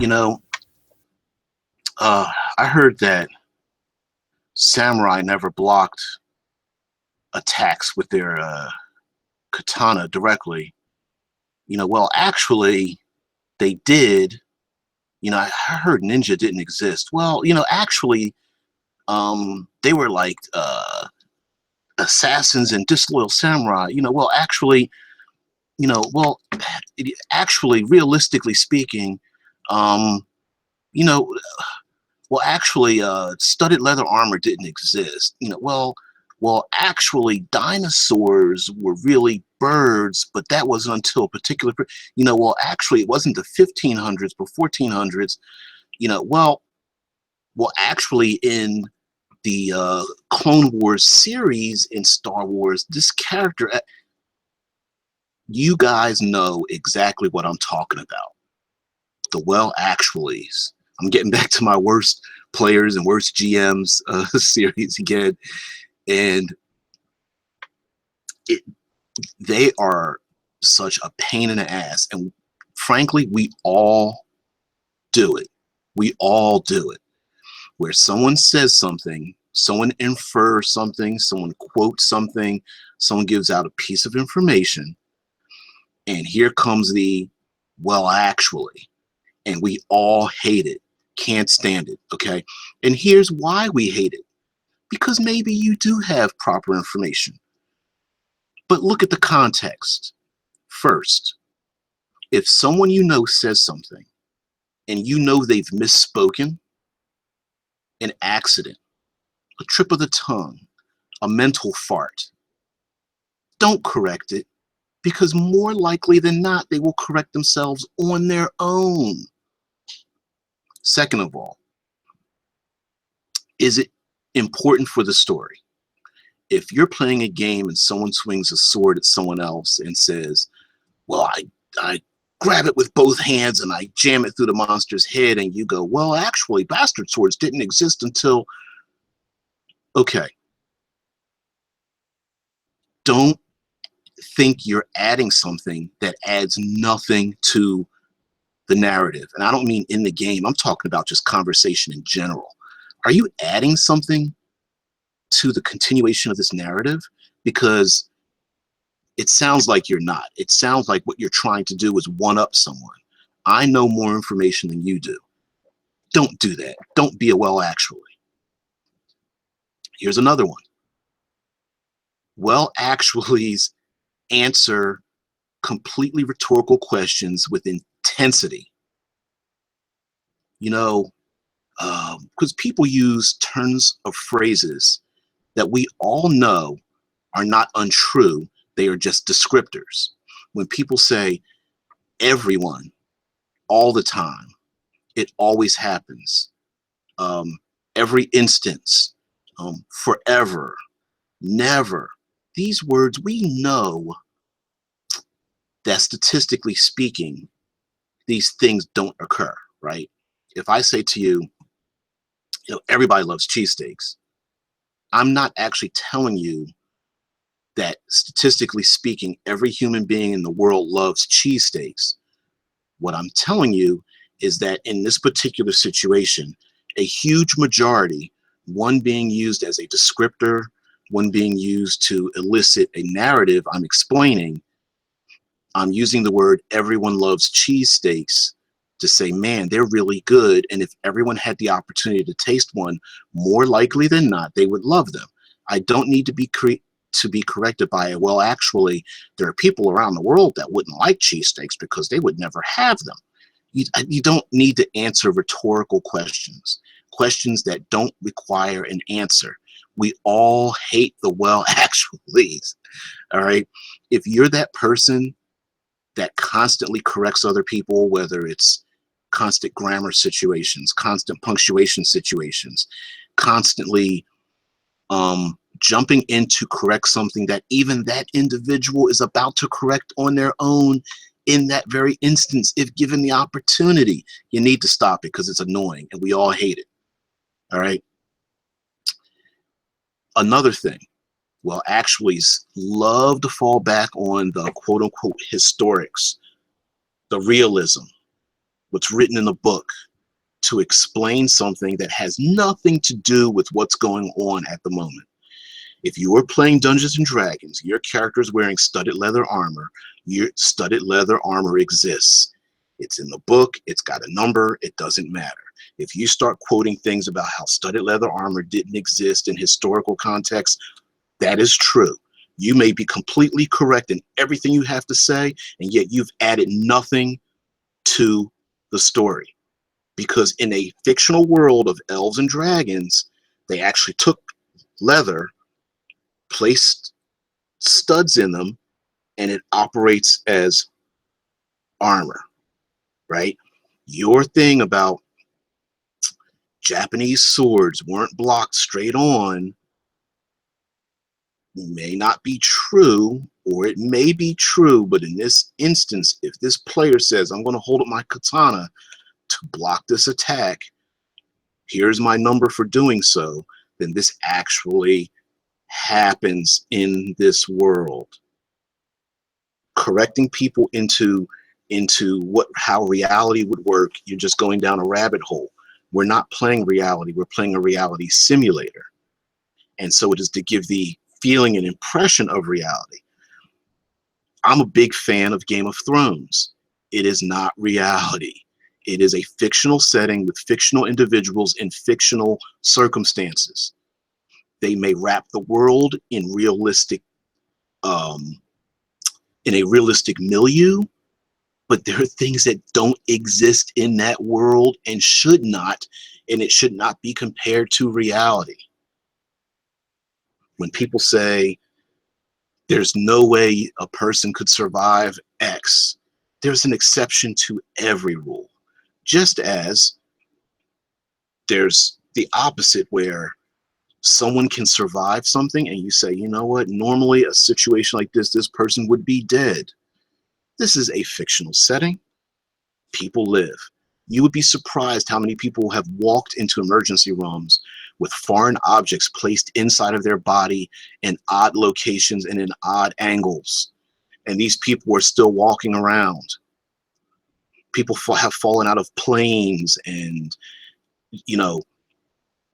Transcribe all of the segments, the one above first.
You know, I heard that samurai never blocked attacks with their katana directly. Well, actually, they did. I heard ninja didn't exist. Well, actually, they were like assassins and disloyal samurai. Well, actually, well, actually, realistically speaking, um, you know, well, actually, studded leather armor didn't exist. Well, actually, dinosaurs were really birds, but that wasn't until a particular. Well, actually, it wasn't the 1500s, but 1400s. Well, actually, in the Clone Wars series in Star Wars, this character, you guys know exactly what I'm talking about. The well actuallys. I'm getting back to my worst players and worst GMs series again, and it, they are such a pain in the ass. And frankly, we all do it. We all do it. Where someone says something, someone infers something, someone quotes something, someone gives out a piece of information, and here comes the well actually, and we all hate it, can't stand it. Okay, and here's why we hate it: because maybe you do have proper information, but look at the context first. If someone says something and they've misspoken, an accident, a trip of the tongue, a mental fart, don't correct it, because more likely than not they will correct themselves on their own. Second of all, is it important for the story? If you're playing a game and someone swings a sword at someone else and says, well, I grab it with both hands and I jam it through the monster's head, and you go, well, actually, bastard swords didn't exist until... Okay. Don't think you're adding something that adds nothing to the narrative. And I don't mean in the game. I'm talking about just conversation in general. Are you adding something to the continuation of this narrative? Because it sounds like you're not. It sounds like what you're trying to do is one up someone. I know more information than you do. Don't do that. Don't be a well actually. Here's another one. Well actuallys answer completely rhetorical questions with intensity. Because people use turns of phrases that we all know are not untrue. They are just descriptors. When people say everyone, all the time, it always happens, every instance, forever, never, these words, we know that statistically speaking, these things don't occur, right? If I say to you, everybody loves cheesesteaks, I'm not actually telling you that statistically speaking, every human being in the world loves cheesesteaks. What I'm telling you is that in this particular situation, a huge majority, one being used as a descriptor, one being used to elicit a narrative I'm explaining, I'm using the word everyone loves cheesesteaks to say, man, they're really good. And if everyone had the opportunity to taste one, more likely than not, they would love them. I don't need to be corrected by, well, actually, there are people around the world that wouldn't like cheesesteaks because they would never have them. You don't need to answer rhetorical questions, questions that don't require an answer. We all hate the well actuallys, all right? If you're that person that constantly corrects other people, whether it's constant grammar situations, constant punctuation situations, constantly jumping in to correct something that even that individual is about to correct on their own in that very instance, if given the opportunity, you need to stop it because it's annoying and we all hate it. All right. Another thing, well, actually love to fall back on the quote unquote historics, the realism. what's written in a book to explain something that has nothing to do with what's going on at the moment. If you are playing Dungeons and Dragons, your character is wearing studded leather armor. Your studded leather armor exists. It's in the book. It's got a number. It doesn't matter. If you start quoting things about how studded leather armor didn't exist in historical context, that is true. You may be completely correct in everything you have to say, and yet you've added nothing to the story. Because in a fictional world of elves and dragons, they actually took leather, placed studs in them, and it operates as armor, right? Your thing about Japanese swords weren't blocked straight on may not be true, or it may be true, but in this instance, if this player says, I'm going to hold up my katana to block this attack, here's my number for doing so, then this actually happens in this world. Correcting people into how reality would work, you're just going down a rabbit hole. We're not playing reality, we're playing a reality simulator. And so it is to give the feeling and impression of reality. I'm a big fan of Game of Thrones. It is not reality. It is a fictional setting with fictional individuals in fictional circumstances. They may wrap the world in a realistic milieu, but there are things that don't exist in that world and should not, and it should not be compared to reality. When people say there's no way a person could survive X, there's an exception to every rule. Just as there's the opposite, where someone can survive something and you say, you know what, normally a situation like this person would be dead. This is a fictional setting. People live. You would be surprised how many people have walked into emergency rooms with foreign objects placed inside of their body in odd locations and in odd angles. And these people are still walking around. People have fallen out of planes and,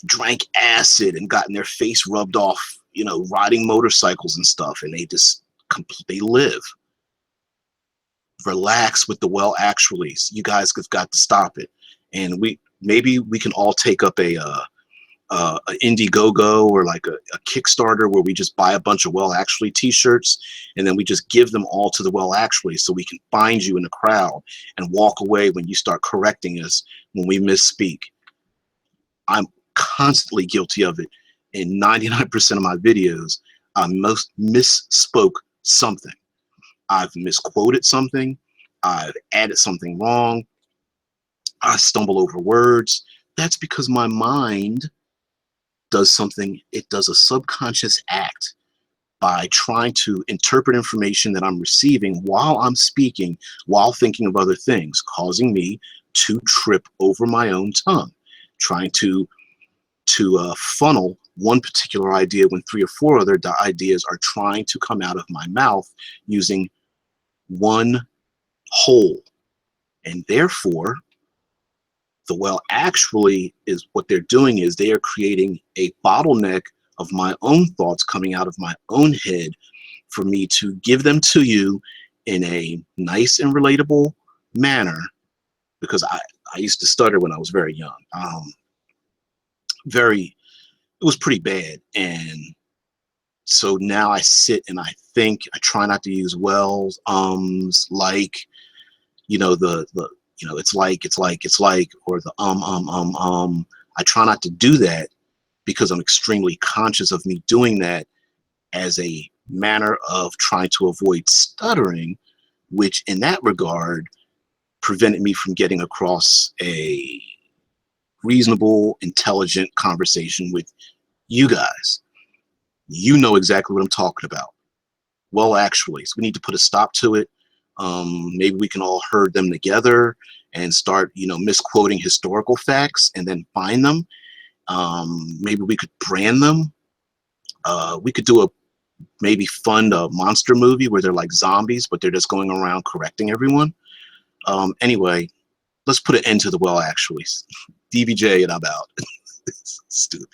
drank acid and gotten their face rubbed off, riding motorcycles and stuff. And they live. Relax with the well actuallys. You guys have got to stop it. And maybe we can all take up a Indiegogo or like a Kickstarter where we just buy a bunch of well actually t-shirts and then we just give them all to the well actually, so we can find you in the crowd and walk away when you start correcting us when we misspeak. I'm constantly guilty of it. In 99% of my videos, I misspoke something. I've misquoted something. I've added something wrong. I stumble over words. That's because my mind does something. It does a subconscious act by trying to interpret information that I'm receiving while I'm speaking, while thinking of other things, causing me to trip over my own tongue, trying to funnel one particular idea when 3 or 4 other ideas are trying to come out of my mouth using one whole. And therefore, the well actually is what they're doing is they are creating a bottleneck of my own thoughts coming out of my own head for me to give them to you in a nice and relatable manner, because I used to stutter when I was very young. It was pretty bad. And so now I sit and I think. I try not to use wells, like, it's like, or the I try not to do that because I'm extremely conscious of me doing that as a manner of trying to avoid stuttering, which in that regard prevented me from getting across a reasonable, intelligent conversation with you guys. You know exactly what I'm talking about. Well, actually, so we need to put a stop to it. Maybe we can all herd them together and start, misquoting historical facts and then find them. Maybe we could brand them. We could do maybe fund a monster movie where they're like zombies, but they're just going around correcting everyone. Anyway, let's put an end to the well actually. DBJ and I'm out. Stupid.